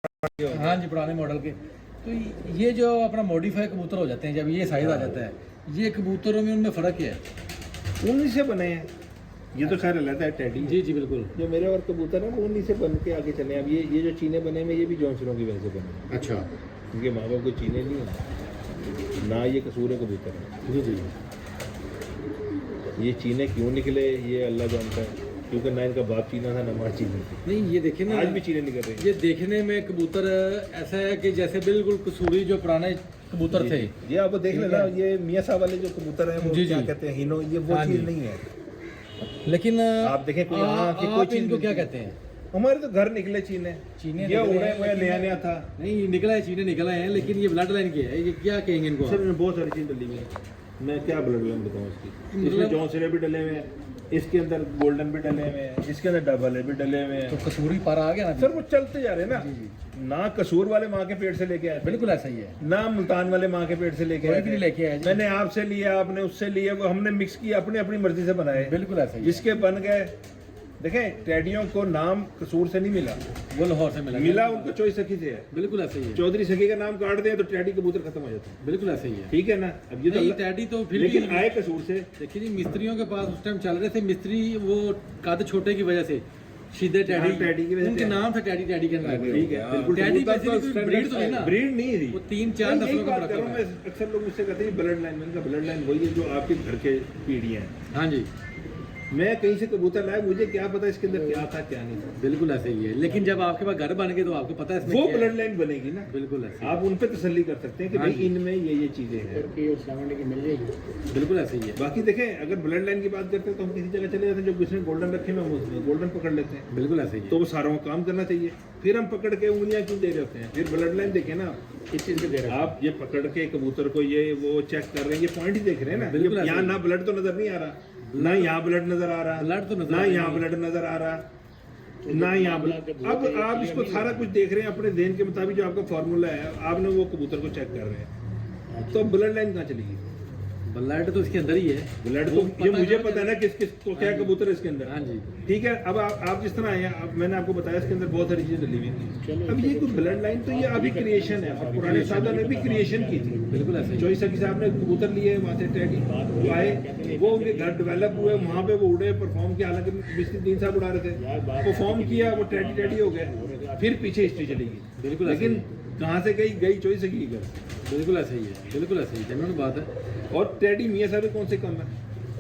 हाँ जी, पुराने मॉडल के। तो ये जो अपना मॉडिफाई कबूतर हो जाते हैं, जब ये साइज आ जाता है, ये कबूतरों में उनमें फ़र्क क्या है? उन्हीं से बने हैं। ये तो खैर अलग है टेडी। जी जी बिल्कुल। जो मेरे और कबूतर है वो उन्हीं से बन के आगे चले। अब ये जो चीने बने हैं ये भी जॉनसनों की वजह से बने हैं। अच्छा। क्योंकि माँ बाप को चीने नहीं है ना, ये कसूर है कबूतर है। जी जी। ये चीने क्यों निकले ये अल्लाह जानता है, क्योंकि ना इनका बाप चीना था ना माँ चीनी थी। नहीं ये देखे ना, आज भी चीने निकल रहे हैं। ये देखने में कबूतर ऐसा है कि जैसे बिल्कुल कसूरी जो पुराने कबूतर थे। ये आप देख लेना, ये मियाँ साहब वाले जो कबूतर हैं वो जी, क्या जी। कहते हैं, हिनो, ये वो हाँ चीज़ जी। नहीं है। लेकिन आप देखें कोई यहाँ की कोई आप चीज़ इनको क्या मिलती है। कहते हैं? हमारे तो घर निकले चीने। चीने ये निकले उड़े हैं, हुए लेकिन- नया नया था। नहीं निकला है, चीने निकला है, लेकिन ये ब्लड लाइन की है, ये क्या कहेंगे इनको आप? सर इनमें बहुत सारी चीज़ डली हुई है। मैं क्या ब्लड लाइन बताऊँ इसकी। इसमें मतलब- जॉनसरे भी डले हुए हैं, इसके अंदर गोल्डन भी डले हुए हैं, इसके अंदर डबल है भी डले हुए तो हैं। कसूरी पारा आ गया ना? सर वो चलते जा रहे हैं जी, ना। ना कसूर वाले माँ के पेट से लेके आए थे, बिल्कुल ऐसा ही है। ना मुल्तान वाले माँ के पेट से लेके कोई आए भी नहीं थे। लेके आया जी। मैंने आपसे लिया, आपने उससे लिया, वो हमने मिक्स किया, अपनी अपनी मर्जी से बनाए, बिल्कुल ऐसा ही है। जिसके बन गए। देखें टेडियों को नाम कसूर से नहीं मिला, वो लाहौर से मिला उनको चोई सखी से है। बिल्कुल ऐसा ही है। चौधरी सखी का नाम काट दें तो टेडी कबूतर खत्म हो जाता है। बिल्कुल ऐसा ही है। ठीक है ना। अब ये तो नहीं, अल्लाह- टैडी तो फिर लेकिन भी आए कसूर से। देखिए जी, मिस्त्रियों के पास उस टाइम चल रहे थे मिस्त्री, वो कद छोटे की वजह से सीधे हाँ, टैडी, टैडी की वजह से उनके टैडी। नाम था टैडी, टैडी के नाम पे। ठीक है, बिल्कुल। टैडी कबूतर बेसिकली कोई standard ब्रीड तो नहीं ना, ब्रीड नहीं थी, वो 3-4 नहीं, यही नस्लों का बात कर रहा हूं मरकब है। मैं। अक्सर लोग मुझसे कहते हैं ब्लड लाइन, मैंने कहा ब्लड लाइन वही है जो आपके घर के पीढ़ियां हैं। हाँ जी, मैं कहीं से कबूतर लाया, मुझे क्या पता इसके अंदर क्या था क्या नहीं था। बिल्कुल ऐसे ही है। लेकिन जब आपके पास घर बन गए तो आपको पता है इसमें वो क्या है। ब्लड लाइन बनेगी ना। बिल्कुल ऐसे ही आप उन पे तसल्ली कर सकते हैं कि हाँ भाई जी। इनमें ये चीजें हैं। है। बिल्कुल ऐसे ही है। बाकी देखें, अगर ब्लड लाइन की बात करते हैं तो हम किसी जगह चले जाते हैं जो किसी ने गोल्डन रखे में, हम उसमें गोल्डन पकड़ लेते हैं। बिल्कुल ऐसे ही है। तो वो सारों को काम करना चाहिए। फिर हम पकड़ के उंगलियां क्यों दे रहे होते हैं? फिर ब्लड लाइन देखें ना, किस चीज़ पे दे रहे हैं? आप ये पकड़ के कबूतर को ये वो चेक कर रहे हैं, ये पॉइंट ही देख रहे हैं ना। बिल्कुल ये ऐसे यहाँ ही। ना ब्लड तो नजर नहीं आ रहा, ना यहाँ ब्लड नजर आ रहा, ब्लड तो नजर ना आ यहाँ रहा है। ब्लड नजर आ रहा, ना यहाँ ब्लड। अब आप इसको सारा कुछ देख रहे हैं अपने ज़हन के मुताबिक, जो आपका फार्मूला है, आपने वो कबूतर को चेक कर रहे हैं, तो ब्लड लाइन कहाँ चलेगी? ब्लड तो इसके अंदर ही है। ब्लड वो तो ये मुझे पता है ना किस किस को क्या हाँ जी। कबूतर है इसके अंदर। हाँ जी। ठीक है। अब आप जिस तरह आए हैं, अब मैंने आपको बताया इसके अंदर बहुत सारी चीजें डली हुई हैं। अब ये कोई ब्लड लाइन तो ये अभी क्रिएशन है, और पुराने साधों ने भी क्रिएशन की थी। बिल्कुल ऐसे ही। चोई सखी साहब ने कबूतर लिए वहाँ से टैडी वो आए, वो उनके घर डेवलप हुए, वहाँ पे वो उड़े, परफॉर्म किया। हालांकि मिस्त्री 3 साहब उड़ा रहे थे, परफॉर्म किया, वो टैडी टैडी हो गए, फिर पीछे हिस्ट्री चली गई। बिल्कुल ऐसे लेकिन कहाँ से गई चोई सखी की घर। बिल्कुल ऐसे ही है। बिल्कुल ऐसे ही जेन्युइन बात है। और टैडी मियाँ साहब कौन से कम है?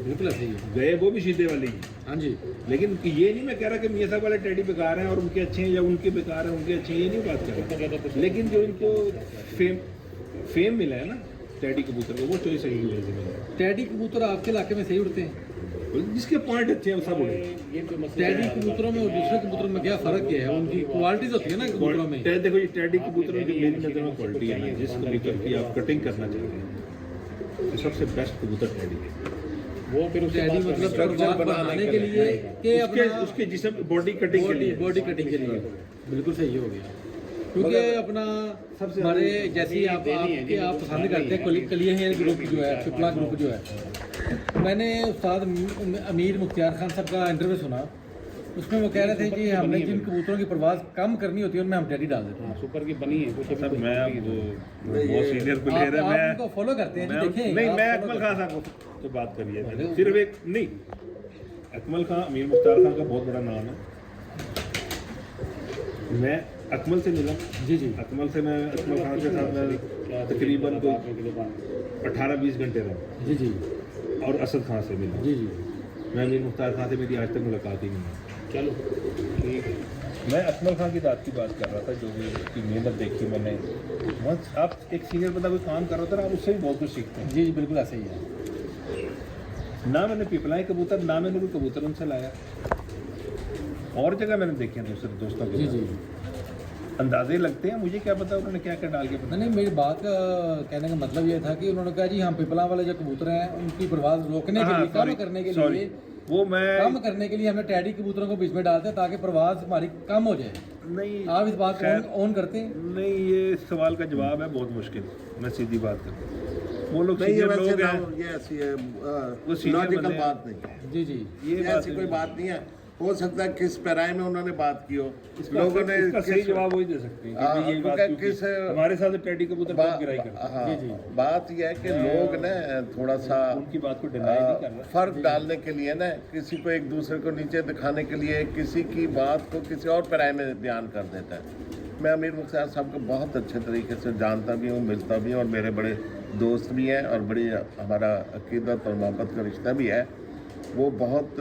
बिल्कुल ऐसे ही है। गए वो भी सीधे वाले ही। हाँ जी। लेकिन ये नहीं मैं कह रहा कि मियाँ साहब वाले टैडी बेकार हैं और उनके अच्छे हैं, या उनके बेकार हैं उनके अच्छे हैं, ये नहीं बात कर रहा। लेकिन जो इनको फेम मिला है ना टैडी कबूतर को, वो चोई सही की वजह से मिला है। टैडी कबूतर आपके इलाके में सही उड़ते हैं? जिसके पॉइंट अच्छे हैं वो सब उड़े। टैडी कबूतरों में और दूसरे कबूतरों में क्या फर्क क्या है? उनकी क्वालिटीज होती है ना कबूतरों में। देखो ये टैडी कबूतरों की मेरी नज़र में क्वालिटी है ना, जिस कबूतर की आप कटिंग करना चाहते हैं, तो सबसे बेस्ट कबूतर टैडी है। वो फिर टैडी मतलब परवाज़ बनाने के लिए कि उसके जिस्म बॉडी कटिंग के लिए, बॉडी कटिंग के लिए बिल्कुल सही हो गया। क्योंकि अपना सबसे हमारे जैसी आप पसंद करते हैं कलियां ग्रुप जो है, पिपला ग्रुप जो है, मैंने उस्ताद अमीर मुख्तियार खान साहब का इंटरव्यू सुना। उसमें वो कह रहे थे कि हमने जिन कबूतरों की परवाज़ कम करनी होती है उनमें हम टैडी डाल देते हैं। सुपर की बनी है कुछ सर मैं वो बहुत सीनियर प्लेयर है। आप मैं उनको फॉलो करते हैं जी, देखें नहीं, आप मैं follow अकमल करते खान साहब को तो बात करिए मैंने सिर्फ एक नहीं, अकमल खान अमीर मुख्तार खान का बहुत बड़ा नाम है। मैं अकमल से मिला हैं। जी जी। अकमल से मैं अकमल खान के साथ मैं तकरीबन 18-20 घंटे रहा, जी जी। और असद खान से मिला। जी जी। मैं अमीर मुख्तार खान से मेरी आज तक मुलाकात ही नहीं है। चलो ठीक है। मैं अकमल खान की दाद की बात कर रहा था, जो भी उसकी मेहनत देखी मैंने। वंस आप एक सीनियर बंदा कोई काम कर रहा था ना, आप उससे भी बहुत कुछ सीखते हैं। जी जी बिल्कुल ऐसे ही है। ना मैंने पिपलाई कबूतर, ना मैंने कोई कबूतर उनसे लाया, और जगह मैंने देखे हैं दूसरे दोस्तों के जी साथ। जी। अंदाजे लगते हैं, मुझे क्या पता उन्होंने क्या क्या डाल के पता। नहीं मेरी बात का कहने का मतलब ये था कि उन्होंने कहा जी हम पिपला वाले जो कबूतर हैं उनकी परवाज़ रोकने के हाँ, लिए, कम sorry, करने के sorry। लिए, वो मैं कम करने के लिए हमने टैडी कबूतरों को बीच में डालते हैं ताकि परवाज़ हमारी कम हो जाए। नहीं, आप इस बात खैर, को ऑन करते हैं? नहीं, ये सवाल का जवाब है बहुत मुश्किल। मैं सीधी बात करता, वो लोग नहीं, ये सीनियर वैसे लोग ना हैं, ये ऐसी है वो senior लॉजिकल बंदे हैं। बात नहीं है। जी जी। ये ये बात ऐसी कोई बात नहीं है। हो सकता है किस पैराए में उन्होंने बात की हो, लोगों ने इसका सही किस- जवाब वही दे सकते हैं हाँ, कि यही बात क्योंकि क्योंकि किस- हमारे साथ टेडी कबूतर बहुत गिराई करते हैं। हाँ, बात यह है कि लोग ना थोड़ा सा उनकी बात को डिनाई नहीं कर रहा। फर्क डालने के लिए ना किसी को एक दूसरे को नीचे दिखाने के लिए किसी की बात को किसी और पैराए में बयान कर देता है। मैं अमीर मुख्तार साहब को बहुत अच्छे तरीके से जानता भी हूँ, मिलता भी हूँ और मेरे बड़े दोस्त भी हैं और बड़ी हमारा अकीदत और मोहब्बत का रिश्ता भी है। वो बहुत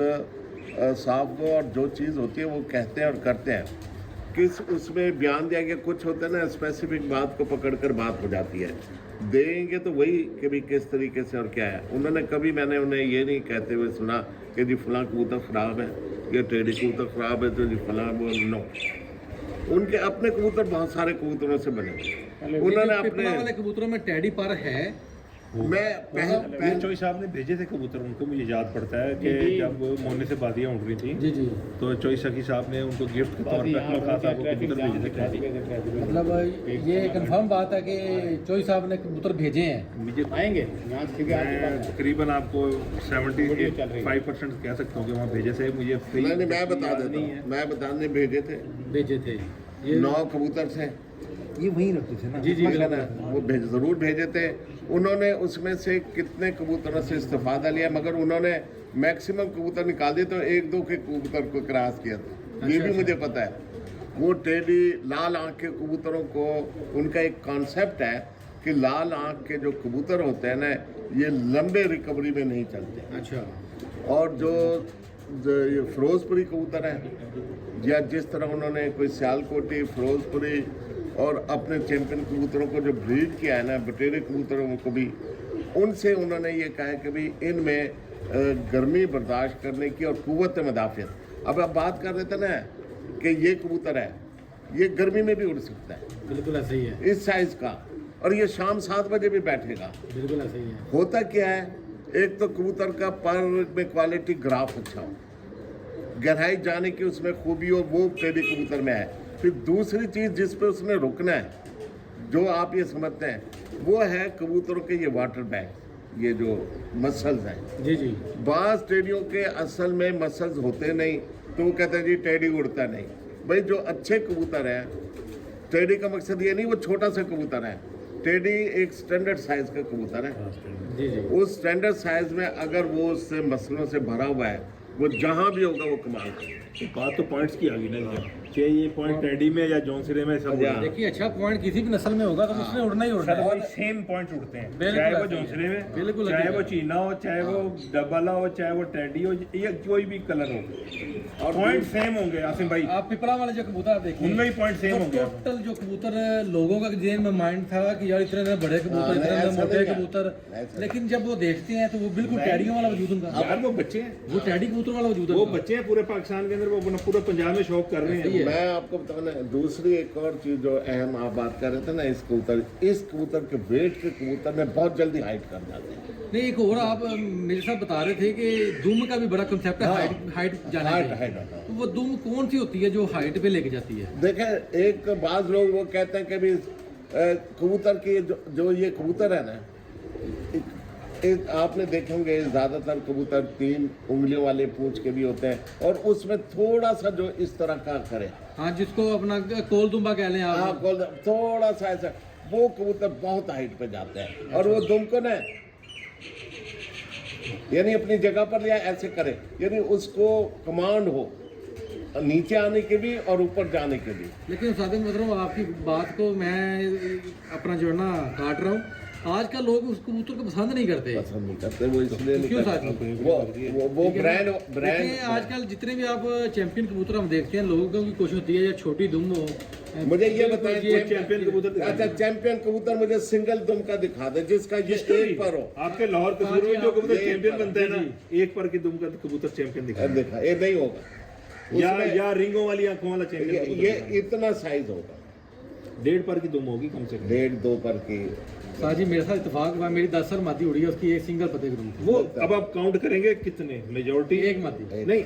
साफ गो और जो चीज़ होती है वो कहते हैं और करते हैं। किस उसमें बयान दिया गया, कुछ होता है ना स्पेसिफिक बात को पकड़कर बात हो जाती है, देंगे तो वही कि भी किस तरीके से और क्या है। उन्होंने कभी मैंने उन्हें ये नहीं कहते हुए सुना कि जी फलां कबूतर ख़राब है, ये टेढ़ी कबूतर ख़राब है तो जी फलां वो नो। उनके अपने कबूतर बहुत सारे कबूतरों से बने, उन्होंने पिपला वाले अपने कबूतरों में टैडी पर है। मैं ये चोई साहब ने भेजे थे कबूतर, उनको मुझे याद पड़ता है कि जब मोने से बादियाँ उड़ रही थी जी जी, तो चोई सखी साहब ने उनको गिफ्ट के तौर पर अपना खाता वो कबूतर भेजे थे। मतलब ये कंफर्म बात है कि चोई साहब ने कबूतर भेजे हैं। मुझे आएंगे यहाँ से मैं तकरीबन आपको 75% कह सकता हूँ कि वहाँ भेजे थे। मुझे मैं बता देता हूँ, मैं बताने भेजे थे भेजे थे ये 9 कबूतर थे। ये वहीं रखते थे ना। जी जी, ठीक है ना, वो ज़रूर भेजे थे। उन्होंने उसमें से कितने कबूतरों से इस्तेफादा लिया, मगर उन्होंने मैक्सिमम कबूतर निकाल दिए तो 1-2 के कबूतर को क्रॉस किया था। ये भी मुझे पता है। वो टेढ़ी लाल आँख के कबूतरों को, उनका एक कॉन्सेप्ट है कि लाल आँख के जो कबूतर होते हैं ना, ये लंबे रिकवरी में नहीं चलते। अच्छा, और जो ये फिरोजपुरी कबूतर है, या जिस तरह उन्होंने कोई सियालकोटी, फिरोजपुरी और अपने चैंपियन कबूतरों को जो ब्रीड किया है ना, बटेरे कबूतरों को भी, उनसे उन्होंने ये कहा है कि भाई इनमें गर्मी बर्दाश्त करने की और कुव्वत मदाफ़ियत। अब आप बात कर रहे थे ना कि ये कबूतर है, ये गर्मी में भी उड़ सकता है, बिल्कुल ऐसा ही है, इस साइज़ का, और ये शाम 7 बजे भी बैठेगा। बिल्कुल ऐसा ही है। होता क्या है, एक तो कबूतर का पर में क्वालिटी ग्राफ अच्छा हो, गहराई जाने की उसमें खूबी हो, वो टेढ़ी कबूतर में है। फिर दूसरी चीज़ जिस पे उसने रुकना है, जो आप ये समझते हैं, वो है कबूतरों के ये वाटर बैग, ये जो मसल्स हैं। जी जी, बाज़ टेढ़ियों के असल में मसल्स होते नहीं, तो वो कहते हैं जी टेढ़ी उड़ता नहीं। भाई जो अच्छे कबूतर हैं, टेढ़ी का मकसद ये नहीं वो छोटा सा कबूतर है, टेढ़ी एक स्टैंडर्ड साइज़ का कबूतर है। जी जी, उस स्टैंडर्ड साइज़ में अगर वो उससे मसलों से भरा हुआ है, वो जहाँ भी होगा वो कमाल करेगा। बात तो पॉइंट्स की आ गई ना, कि ये पॉइंट टेडी में या जॉनसिरे में सब हाँ। देखिए अच्छा पॉइंट किसी भी नस्ल में होगा तो उसने उड़ना ही उड़ना है। सेम पॉइंट उड़ते हैं, बिल्कुल चाहे वो ऐसे ही है। जॉनसिरे में, बिल्कुल चाहे ऐसे वो ही है। चीना हो, चाहे वो डबला हो, चाहे वो टेडी हो, या कोई भी कलर हो, और पॉइंट सेम होंगे। आसिम भाई आप पिपला वाले जो कबूतर देखिए, उनमें ही पॉइंट सेम होंगे। टोटल जो कबूतर लोगों का जेन में माइंड था कि यार इतने बड़े कबूतर, नहीं, इतने ऐसा मोटे नहीं है। कबूतर, ऐसा लेकिन जब वो देखते हैं तो वो बिल्कुल टैडियों वाला वजूद उनका, यार वो बच्चे हैं, वो टैडी कबूतर वाला वजूद वो है। बच्चे हैं पूरे पाकिस्तान के अंदर, वो अपना पूरा पंजाब में शौक कर रहे सही है। हैं। मैं आपको बताना, दूसरी एक और चीज़ जो अहम आप बात कर रहे थे ना, इस कबूतर के वेट के कबूतर में बहुत जल्दी हाइट कर जाते हैं। नहीं, एक और आप मेरे साथ बता रहे थे कि दुम का भी बड़ा कंसेप्ट है, हाइट जाने हाइट का। हाइट तो वो दुम कौन सी होती है जो हाइट पे लेके जाती है? देखें, एक बाज लोग वो कहते हैं कि भी कबूतर की जो ये कबूतर है ना, एक आपने देखे होंगे ज़्यादातर कबूतर 3 उंगलियों वाले पूंछ के भी होते हैं, और उसमें थोड़ा सा जो इस तरह का करे, हाँ, जिसको अपना कोल दुम्बा कह लें आप। आप बोल थोड़ा सा ऐसा, वो कबूतर बहुत हाइट पे जाते हैं। और वो दुम को ना यानी अपनी जगह पर या ऐसे करे, यानी उसको कमांड हो नीचे आने के भी और ऊपर जाने के भी। लेकिन सादिक मतलब आपकी बात को मैं अपना जो है ना काट रहा हूँ, आजकल लोग उस कबूतर को पसंद नहीं करते। पसंद नहीं करते, वो इसलिए नहीं क्यों करते, साहब? वो ठीक है ना? ब्रांड देखिए, आजकल जितने भी आप चैंपियन कबूतर हम देखते हैं, लोगों की कोशिश होती है या छोटी दुम हो। मुझे ये बताएं, ये चैंपियन कबूतर दिखा अच्छा चैंपियन कबूतर मुझे सिंगल दुम का दिखा दे, जिसका ये एक पर हो। आपके लाहौर कसूर में जो कबूतर ये चैंपियन पर- बनता है ना, एक पर की दुम का कबूतर चैंपियन दिखा, देखा, ये नहीं होगा, या रिंगों वाली आंखों वाला चैंपियन कबूतर ये दिखा। इतना साइज होगा, 1.5 पर की दुम होगी कम से कम। 1.5-2 पर की। साजी मेरे साथ इत्तेफाक हुआ, मेरी 10 सर मादी उड़ी है, उसकी एक सिंगल पते की दुम थी। वो अब आप काउंट करेंगे कितने, मेजोरिटी एक मादी, नहीं,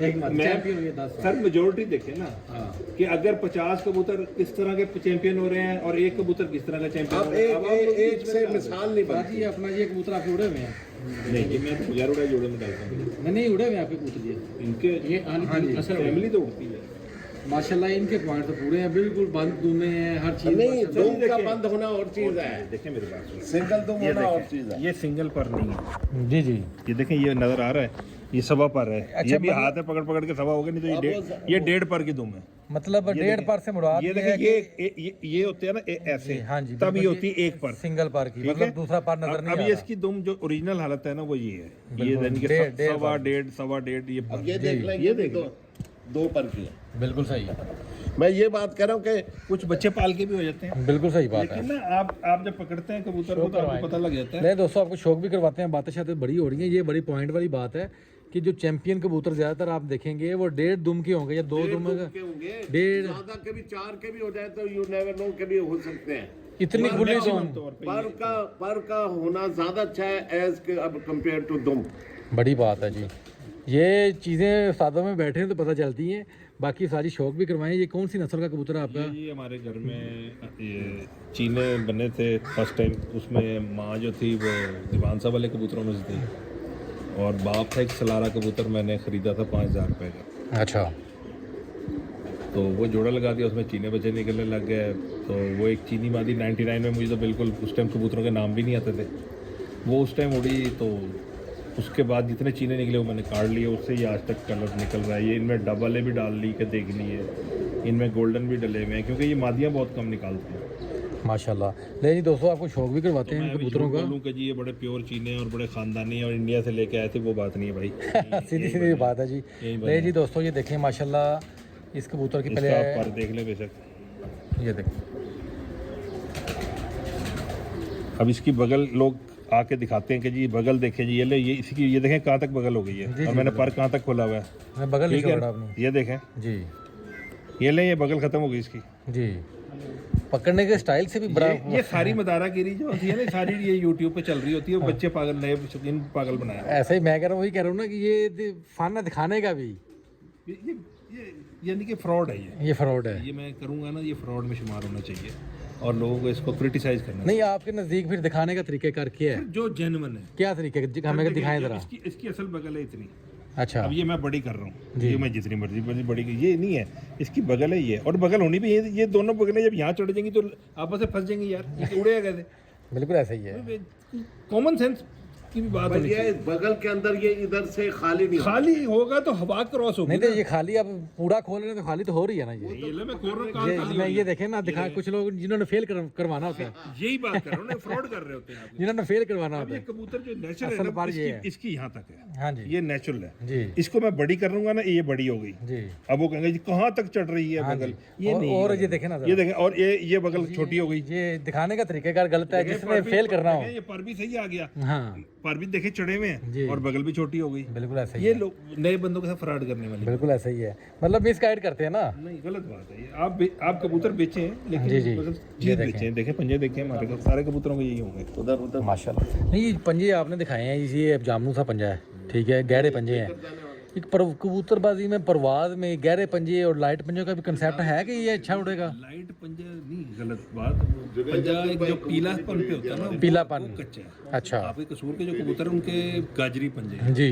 एक मादी मैं चैंपियन हुई है 10 सर मेजोरिटी देखें ना, हाँ, कि अगर 50 कबूतर किस तरह के चैंपियन हो रहे हैं और एक कबूतर किस तरह का चैंपियन अब हो रहा है, अब आप लोग एक बीच में से निकाल मिसाल नहीं साजी बनती। अपना ये कबूतर आपके उड़े हुए हैं? नहीं, ये मैं तो बगैर उड़ाए जोड़े में डालता हूँ। नहीं उड़े हुए हैं आपके कबूतर ये? इनके ये हाँ जी, फैमिली तो उड़ती है। माशाल्लाह इनके पॉइंट तो पूरे हैं, बिल्कुल बंद दुमे हैं, हर चीज़ नहीं, माशाल्लाह। दुम का बंद होना और चीज़ है, देखिए मेरी बात सुनिए, सिंगल दुम ये होना और देखें, चीज़ है। ये सिंगल पर नहीं है, जी जी। ये देखें ये नजर आ रहा है, ये सवा पर है। अच्छा, ये भी मतलब- हाथ है पकड़ पकड़ के सवा हो गया, नहीं तो ये डेढ़ पर की दुम है। मतलब ये 1.5 पर से मुराद ये है देखें, कि ये होते हैं ना ऐसे, हाँ जी, तब ये बिल्कुल होती है एक पर, सिंगल पर की, ठीक मतलब है? दूसरा पर नजर नहीं आ अब ये रहा। इसकी दुम जो ओरिजिनल हालत है ना वो ये है, ये बिल्कुल, यानी कि डेढ़ सवा पर। डेढ़ सवा डेढ़ ये पर। अब ये देख लें, ये देख दो पर की है। बिल्कुल सही, मैं ये बात कर रहा हूँ कि कुछ बच्चे पाल के भी हो जाते हैं, बिल्कुल सही बात है। लेकिन ना आप जब पकड़ते हैं कबूतर को तो आपको पता लग जाता है। नहीं दोस्तों, आपको शौक भी करवाते हैं, बातें शायद बड़ी हो रही हैं। ये बड़ी पॉइंट वाली बात है कि जो चैंपियन कबूतर ज़्यादातर आप देखेंगे वो 1.5 दुम के होंगे या 2 दुम के, के होंगे, 1.5 ज्यादा के भी 4 के भी हो जाए तो यू नेवर नो के भी हो सकते हैं। इतनी खुली दुम, पर का होना ज्यादा अच्छा है एज अब कंपेयर टू दुम। बड़ी बात है जी। ये चीज़ें सादों में बैठे हैं तो पता चलती हैं, बाकी सारी शौक भी करवाएं। ये कौन सी नस्ल का कबूतर है आपका? ये हमारे घर में ये चीने बने थे फर्स्ट टाइम, उसमें माँ जो थी वो दीवानसा वाले कबूतरों में से थी और बाप था एक सलारा कबूतर, मैंने ख़रीदा था 5,000 रुपये का। अच्छा, तो वो जोड़ा लगा दिया, उसमें चीने बच्चे निकलने लग गए। तो वो एक चीनी मादी 99 में, मुझे तो बिल्कुल उस टाइम कबूतरों के नाम भी नहीं आते थे, वो उस टाइम उड़ी। तो उसके बाद जितने चीने निकले वो मैंने काट लिए, उससे ही आज तक कलर निकल रहा है। ये इनमें डबल भी डाल ली के देख लिए, इनमें गोल्डन भी डले हुए हैं क्योंकि ये मादियाँ बहुत कम निकालती हैं। माशाल्लाह। ले जी दोस्तों, आपको शौक भी करवाते हैं इन कबूतरों का। बोलूँ कि जी ये बड़े प्योर चीने और बड़े ख़ानदानी और इंडिया से लेके आए थे, वो बात नहीं है भाई। सीधी सीधी बात है जी। यही ले जी दोस्तों, ये देखें माशाल्लाह इस कबूतर की इसका आप पहले पर देख ले बेशक। ये देखें, अब इसकी बगल लोग आके दिखाते हैं कि जी बगल देखें जी, ये ले, ये इसकी ये देखें कहाँ तक बगल हो गई है और मैंने पर कहाँ तक खोला हुआ है, मैं बगल नहीं ठीक है? छोड़ा आपने ये देखें, जी ये ले, ये बगल खत्म हो गई इसकी। जी। पकड़ने के स्टाइल से भी बड़ा ये सारी मदारागिरी जो होती है ना, सारी ये यूट्यूब पे चल रही होती है, वो बच्चे पागल, नए शौकीन पागल बनाया। ऐसा ही मैं कह रहा हूँ, वही कह रहा हूँ ना कि ये फन है दिखाने का भी, ये यानी कि फ्रॉड है ये फ्रॉड है। ये मैं करूँगा ना, ये फ्रॉड में शुमार होना चाहिए और लोगों को इसको क्रिटिसाइज करना नहीं, आपके नज़दीक फिर दिखाने का तरीक़ेकार क्या है? चाहिए। जो जेन्युइन है, क्या तरीके हमें दिखाएं ज़रा। इसकी असल बगल है इतनी। अच्छा, अब ये मैं बड़ी कर रहा हूँ, जी। ये मैं जितनी मर्जी बड़ी ये नहीं है, इसकी बगल है ये, और बगल होनी भी ये दोनों बगलें जब यहाँ चढ़ जाएंगी तो आपस में फंस जाएंगी यार, ये तो उड़ेगा कैसे? बिल्कुल ऐसा ही है। कॉमन सेंस की भी बात होनी ये चाहिए। बगल के अंदर ये इधर से खाली नहीं होगा। खाली होगा तो हवा क्रॉस होगी नहीं तो ये खाली अब पूरा खोल रहे हैं तो खाली तो हो रही है ना ये। ये ले मैं खोल रहा हूँ, कहाँ ये खाली मैं हो ये देखें ना, दिखा कुछ लोग जिन्होंने फेल करवाना होता है, यही बात कर रहा हूँ ना, फ्रॉड कर रहे होते हैं आप। जिन्होंने फेल करवाना अब होता ये है। कबूतर जो नेचुरल है असल ना, बात ये है। इसकी यहाँ तक है, हाँ जी ये नेचुरल है। जी इसको मैं बड़ी करूंगा ना, ये बड़ी हो गई। जी। अब वो कहेंगे जी कहाँ तक चढ़ रही है हाँ बगल, जी। ये और- नहीं और है। ये देखें ना ये जरा। देखें, और ये बगल छोटी हो गई। ये दिखाने का तरीकेकार गलत है, जिसने पर भी- फेल करना हो। ये पर भी सही आ गया, हाँ पर भी देखे चढ़े हुए जी। हैं और बगल भी छोटी हो गई। बिल्कुल ऐसा ही ये है, लोग नए बंदों के साथ फ्रॉड करने वाली बिल्कुल ऐसा ही है, मतलब मिसगाइड करते हैं ना। नहीं, गलत बात है ये। आप कबूतर बेचे हैं, लेकिन जी, जी। मतलब ये चीज देखें। बेचे हैं, देखें पंजे देखे हमारे को, सारे कबूतरों के यही होंगे। उधर उधर माशाल्लाह। नहीं, ये पंजे आपने दिखाए हैं, ये जामनू सा पंजा है, ठीक है, गहरे पंजे हैं। एक कबूतरबाजी में परवाज में गहरे पंजे और लाइट पंजों का भी कंसेप्ट है कि ये अच्छा उड़ेगा? लाइट पंजा नहीं, गलत बात। पंजा एक जो पीलापन पे होता है ना, पीलापन। वो कच्चा है। अच्छा, आपके कसूर के जो कबूतर हैं उनके गाजरी पंजे हैं, जी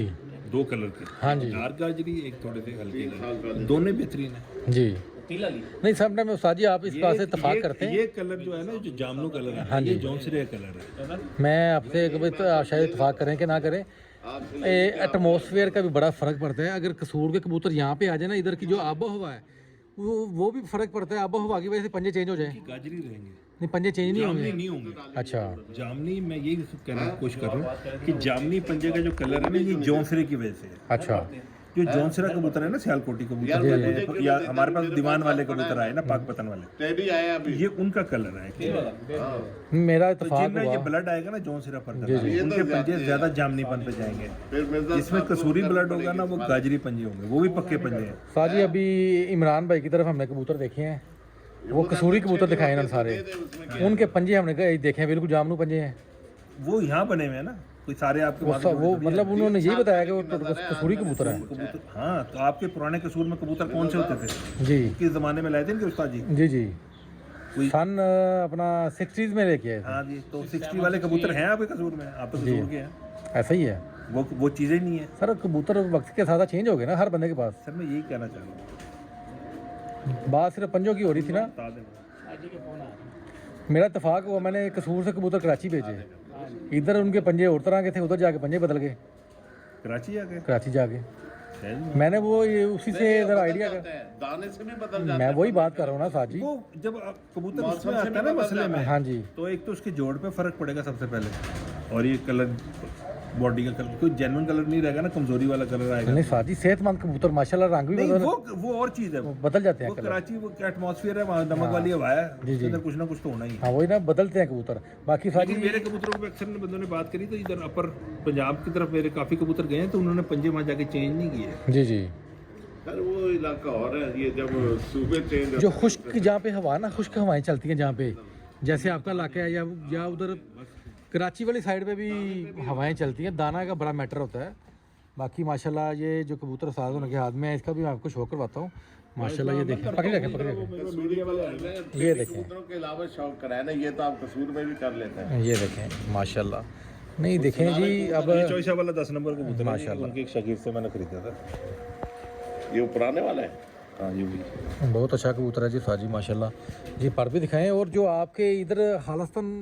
2 कलर के। हाँ जी डार्क गाजरी, एक थोड़े से हल्के गाजरी, दोनों बेहतरीन है। जी। नहीं, समटाइम उस्ताद जी आप इस बात से इत्तेफाक करते हैं। ये कलर जो है ना, जो जामनू कलर है, हाँ जी। ये जॉनसरे का कलर है। मैं आपसे कभी तो आप शायद इत्तेफाक करें कि ना करें, एटमॉस्फेयर का भी बड़ा फ़र्क पड़ता है। अगर कसूर के कबूतर यहाँ पे आ जाए ना, इधर की जो आबो हवा है वो भी फ़र्क पड़ता है। आबो हवा की वजह से पंजे चेंज हो जाए। गाजरी रहेंगे, नहीं, पंजे चेंज नहीं होंगे। नहीं होंगे। अच्छा, जामनी, मैं यही कहने की कोशिश कर रहा हूँ कि जामनी पंजे का जो कलर है ना, ये जॉनसरे की वजह से है। अच्छा, जो जॉनसरा कबूतर है ना, सियालकोटी कबूतर, या हमारे पास दीवान वाले कबूतर आए ना, पाकपतन वाले, टेडी आया अभी। ये उनका कलर है। मेरा तो इत्तेफाक जिनमें ये हुआ। ब्लड आएगा ना जॉनसरा पर, जी, जी। उनके पंजे ज्यादा जामनीपन पे जाएंगे। फिर मिर्जा जिसमें कसूरी ब्लड होगा ना, वो गाजरी पंजे होंगे, वो भी पक्के पंजे हैं। साजी अभी इमरान भाई की तरफ हमने कबूतर देखे हैं, वो कसूरी कबूतर दिखाए ना सारे, उनके पंजे हमने देखे हैं, बिल्कुल जामनू पंजे हैं। वो यहाँ बने हुए हैं ना, कोई सारे आपके वहाँ के वो मतलब उन्होंने यही बताया कि वो कसूरी कबूतर है। कबूतर। हाँ, तो आपके पुराने कसूर में कबूतर कौन से होते थे? जी किस जमाने में लाए थे इनके उस्ताद जी? जी जी, कोई- सन अपना 60s में लेके आए थे। हाँ जी, तो 60 वाले कबूतर हैं आपके कसूर में? आप तो कसूर के हैं। ऐसा ही है। वो चीज़ें नहीं है सर कबूतर वक्त के साथ चेंज हो गए ना हर बंदे के पास। सर। मैं यही कहना चाह रहा हूँ, बात सिर्फ पंजों की हो रही थी ना। बता दें। मेरा इतफाक हुआ, मैंने कसूर से कबूतर कराची भेजे, इधर उनके पंजे और तरह के थे, उधर जाके पंजे बदल गए कराची आ गए। कराची जाके। मैंने वो ये उसी से इधर आइडिया कर, दाने से भी बदल जाता मैं है। वही बात कर रहा हूँ ना साजी। वो जब कबूतर मौसम उसमें से आता है ना भी मसले में, हाँ जी, तो एक तो उसके जोड़ पे फर्क पड़ेगा सबसे पहले, और ये कलर बॉडी का कलर कोई जेन्युइन कलर नहीं रहेगा ना, कमजोरी वाला कलर आएगा। नहीं साजी सेहतमंद कबूतर माशाल्लाह, रंग भी नहीं, बदल वो और चीज़ है, वो बदल जाते हैं वो कलर। कराची वो क्या एटमॉस्फेयर है वहाँ, नमक वाली हवा है, जी, जी। उसके अंदर कुछ ना कुछ तो होना ही है। हाँ वही ना, बदलते हैं कबूतर। बाकी साजी लेकिन मेरे कबूतरों पे अक्सर बंदों ने बात करी, तो इधर अपर पंजाब की तरफ मेरे काफ़ी कबूतर गए हैं, तो उन्होंने पंजे वहाँ जाके चेंज नहीं किए। जी जी, सर वो इलाका और है, ये जब सुबह चेंज जो खुश्क जहाँ पे हवा ना, खुश्क हवाएं चलती हैं जहाँ पे, जैसे आपका इलाका है या उधर कराची वाली साइड पे भी हवाएं चलती हैं, दाना का बड़ा मैटर होता है। बाकी माशाल्लाह ये जो कबूतर साज उनके हाथ में है, इसका भी मैं आपको शो करवाता हूँ। माशाल्लाह ये देखिए, पकड़ रखें पकड़ रखें, ये देखें, कबूतरों के अलावा शौक कराए ना, ये तो आप कसूर में भी कर लेते हैं। ये देखें माशाल्लाह। नहीं देखें जी, अब ये चौसा वाला 10 नंबर कबूतर माशाल्लाह। उनके एक शागिर्द से मैंने खरीदा था। ये पुराने वाला है। हाँ ये भी बहुत अच्छा कबूतर है जी साजी माशाल्लाह जी। पर भी दिखाएं, और जो आपके इधर हालस्तन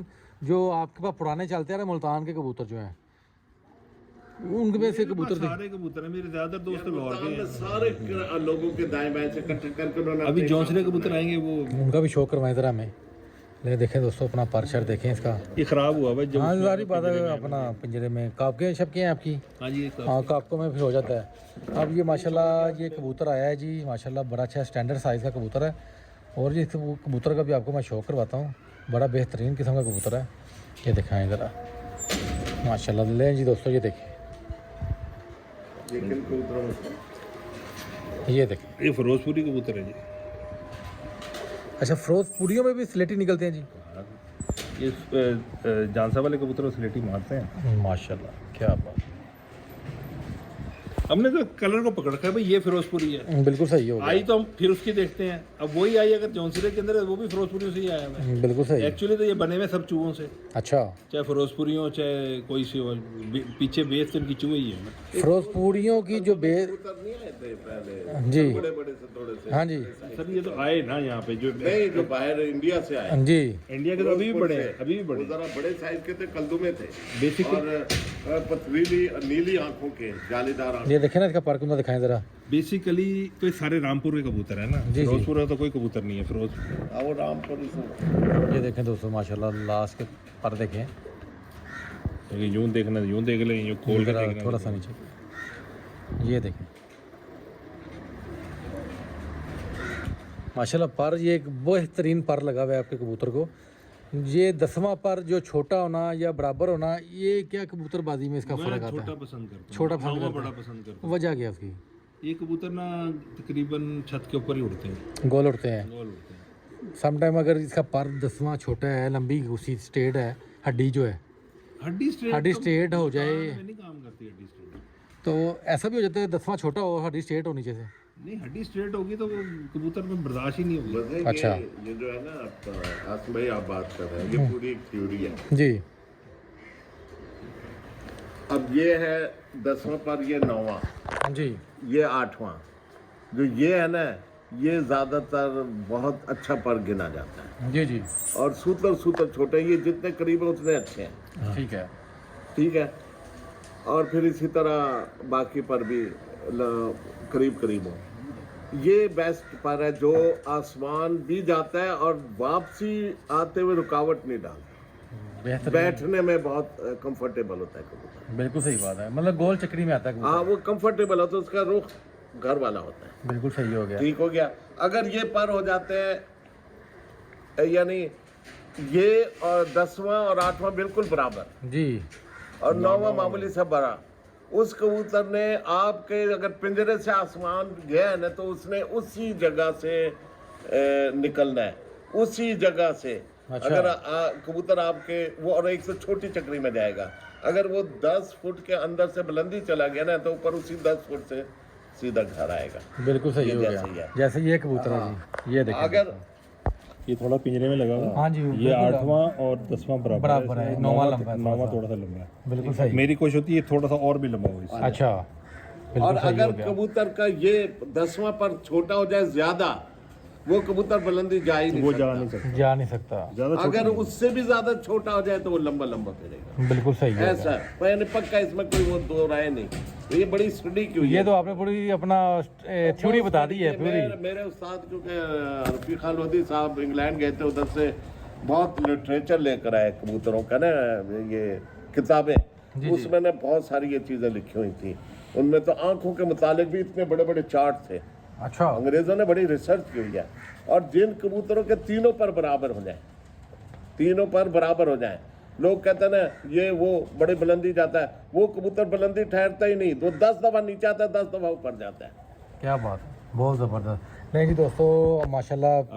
जो आपके पास पुराने चलते हैं ना, मुल्तान के कबूतर जो हैं, उनके में से कबूतर सारे कबूतर हैं मेरे, ज़्यादातर दोस्त लाहौर के हैं। सारे लोगों के दाएं बाएं से इकट्ठे करके उन्होंने अभी जौनसरे कबूतर आएंगे वो, उनका भी शो करवाएं ज़रा हमें। ले देखें दोस्तों, अपना परशर देखें इसका। ये ख़राब हुआ भाई जब हाँ सारी बात है, अपना पिंजरे में कापके छपके हैं आपकी। हाँ जी एक हाँ कापकों में फिर हो जाता है। अब ये माशाल्लाह ये कबूतर आया है जी, माशाल्लाह बड़ा अच्छा स्टैंडर्ड साइज़ का कबूतर है। और ये कबूतर का भी आपको मैं शो करवाता हूँ, बड़ा बेहतरीन किस्म का कबूतर है। ये दिखाएं ज़रा माशाल्लाह। लें जी दोस्तों, ये देखें, लेकिन कबूतरों में ये देखें। ये फिरोजपुरी कबूतर है जी। अच्छा, फिरोजपुरियों में भी स्लेटी निकलते हैं जी? ये जानसा वाले कबूतर स्लेटी मारते हैं माशाल्लाह, क्या बात। हमने तो कलर को पकड़ रखा है भाई, ये फिरोजपुरी है। बिल्कुल सही हो गया, आई तो हम फिर उसकी देखते हैं, अब वही आई अगर जौनसरे के अंदर है वो भी फिरोजपुरी से ही आया है। बिल्कुल सही। एक्चुअली तो ये बने हुए सब चूहों से, अच्छा, चाहे फिरोजपुरी हो चाहे कोई सी हो, पीछे बेस तो इनकी चूहे ही है ना। फिरोजपुरियों की जो कबूतर नहीं आए थे पहले, जी बड़े बड़े से थोड़े से। हाँ जी सर ये तो आए ना यहाँ पे जो नहीं, जो बाहर इंडिया से आए, जी, इंडिया के तो अभी भी बड़े हैं, अभी भी वो बड़े जरा बड़े साइज के थे, कल्दू में थे बेसिक। और पथरीली नीली आंखों के, जालीदार आंखों। ये देखें ना, इसका पर कुंदा दिखाएं ज़रा। बेसिकली तो ये सारे रामपुर के कबूतर है ना, जी। फिरोजपुर का तो कोई कबूतर नहीं है। फिरोजपुर वो रामपुर से। ये देखें दोस्तों माशाल्लाह, लास्ट के पर देखें यूं देखना, यूं देख ले, यूं खोल के ज़रा देखना। थोड़ा सा नीचे, ये देखें माशाल्लाह पर, ये एक बेहतरीन पर लगा हुआ है आपके कबूतर को। ये 10वां पर जो छोटा होना या बराबर होना, ये क्या कबूतरबाजी में इसका फ़र्क आता छोटा है? पसंद करता हूं, छोटा पसंद नौवां करता बड़ा है। पसंद करता वजह क्या उसकी? हूं। ये कबूतर ना तकरीबन छत के ऊपर ही उड़ते हैं, गोल उड़ते हैं। गोल उड़ते हैं। समटाइम अगर इसका पर 10वां छोटा है, लंबी उसी स्ट्रेट है, हड्डी जो है हड्डी स्ट्रेट हो जाए में नहीं काम करती हड्डी स्ट्रेट। तो ऐसा भी हो जाता है 10वां छोटा हो, हड्डी स्ट्रेट होनी चाहिए। नहीं हड्डी स्ट्रेट होगी तो वो कबूतर में बर्दाश्त ही नहीं होगी। वैसे अच्छा। ये जो है ना आपका आसिम भाई आप बात कर रहे हैं, ये पूरी एक थ्योरी है। जी अब ये है 10वां पर, ये 9वां, जी, ये 8वां, जो ये है ना, ये ज़्यादातर बहुत अच्छा पर गिना जाता है। जी जी, और सूतर छोटे, ये जितने करीब है उतने अच्छे हैं। ठीक है। ठीक है। और फिर इसी तरह बाकी पर भी करीब हो। ये बेस्ट पर है जो आसमान भी जाता है और वापसी आते हुए रुकावट नहीं डालता, बेहतर, बैठने में बहुत कंफर्टेबल होता है कबूतर। बिल्कुल सही बात है, मतलब गोल चक्री में आता है कबूतर। हाँ, वो कंफर्टेबल होता है, उसका रुख घर वाला होता है। बिल्कुल सही हो गया। ठीक हो गया। अगर ये पर हो जाते हैं, यानी ये और 10वां और 8वां बिल्कुल बराबर जी, और 9वां मामूली से बड़ा, उस कबूतर ने आपके अगर पिंजरे से आसमान गया है ना, तो उसने उसी जगह से निकलना है, उसी जगह से। अच्छा। अगर कबूतर आपके वो और एक से छोटी चक्री में जाएगा, अगर वो 10 फुट के अंदर से बुलंदी चला गया ना, तो ऊपर उसी 10 फुट से सीधा घर आएगा। बिल्कुल सही ये हो जैसे ही गया। है। जैसे ये कबूतर है जी, ये देखिए। ये थोड़ा पिंजरे में लगा हुआ। हाँ जी, ये बिल्कुल। 8वां और 10वां बराबर है, 9वां लंबा है थोड़ा 9वां सा। थोड़ा सा लंबा है। बिल्कुल सही। मेरी कोशिश होती है थोड़ा सा और भी लंबा हो इससे। अच्छा, और बिल्कुल सही हो अगर गया। कबूतर का ये 10वां पर छोटा हो जाए ज्यादा, वो कबूतर बुलंदी जा ही नहीं वो सकता। जा नहीं सकता, जा नहीं सकता, ज्यादा छोटा अगर नहीं। उससे भी ज्यादा छोटा हो जाए तो वो लंबा लंबा फिरेगा। बिल्कुल सही है। ऐसा मैंने पक्का, इसमें कोई वो दो राय नहीं। तो ये बड़ी स्टडी की हुई ये है। तो आपने पूरी अपना थ्योरी बता दी है पूरी। मेरे उस्ताद क्योंकि रफीक खान लोधी साहब इंग्लैंड गए थे, उधर से बहुत लिटरेचर लेकर आए कबूतरों का ना, ये किताबें, उसमें ने बहुत सारी ये चीजें लिखी हुई थी। उनमें तो आंखों के मुतालिक भी इतने बड़े बड़े चार्ट थे। अच्छा, अंग्रेजों ने बड़ी रिसर्च की हुई है। और जिन कबूतरों के तीनों पर बराबर हो जाए, तीनों पर बराबर हो जाए, लोग कहते हैं ना ये वो बड़े बुलंदी जाता है, वो कबूतर बुलंदी ठहरता ही नहीं, तो 10 दफा नीचे आता है, 10 दफा ऊपर जाता है। क्या बात है, बहुत ज़बरदस्त। नहीं जी दोस्तों, माशाल्लाह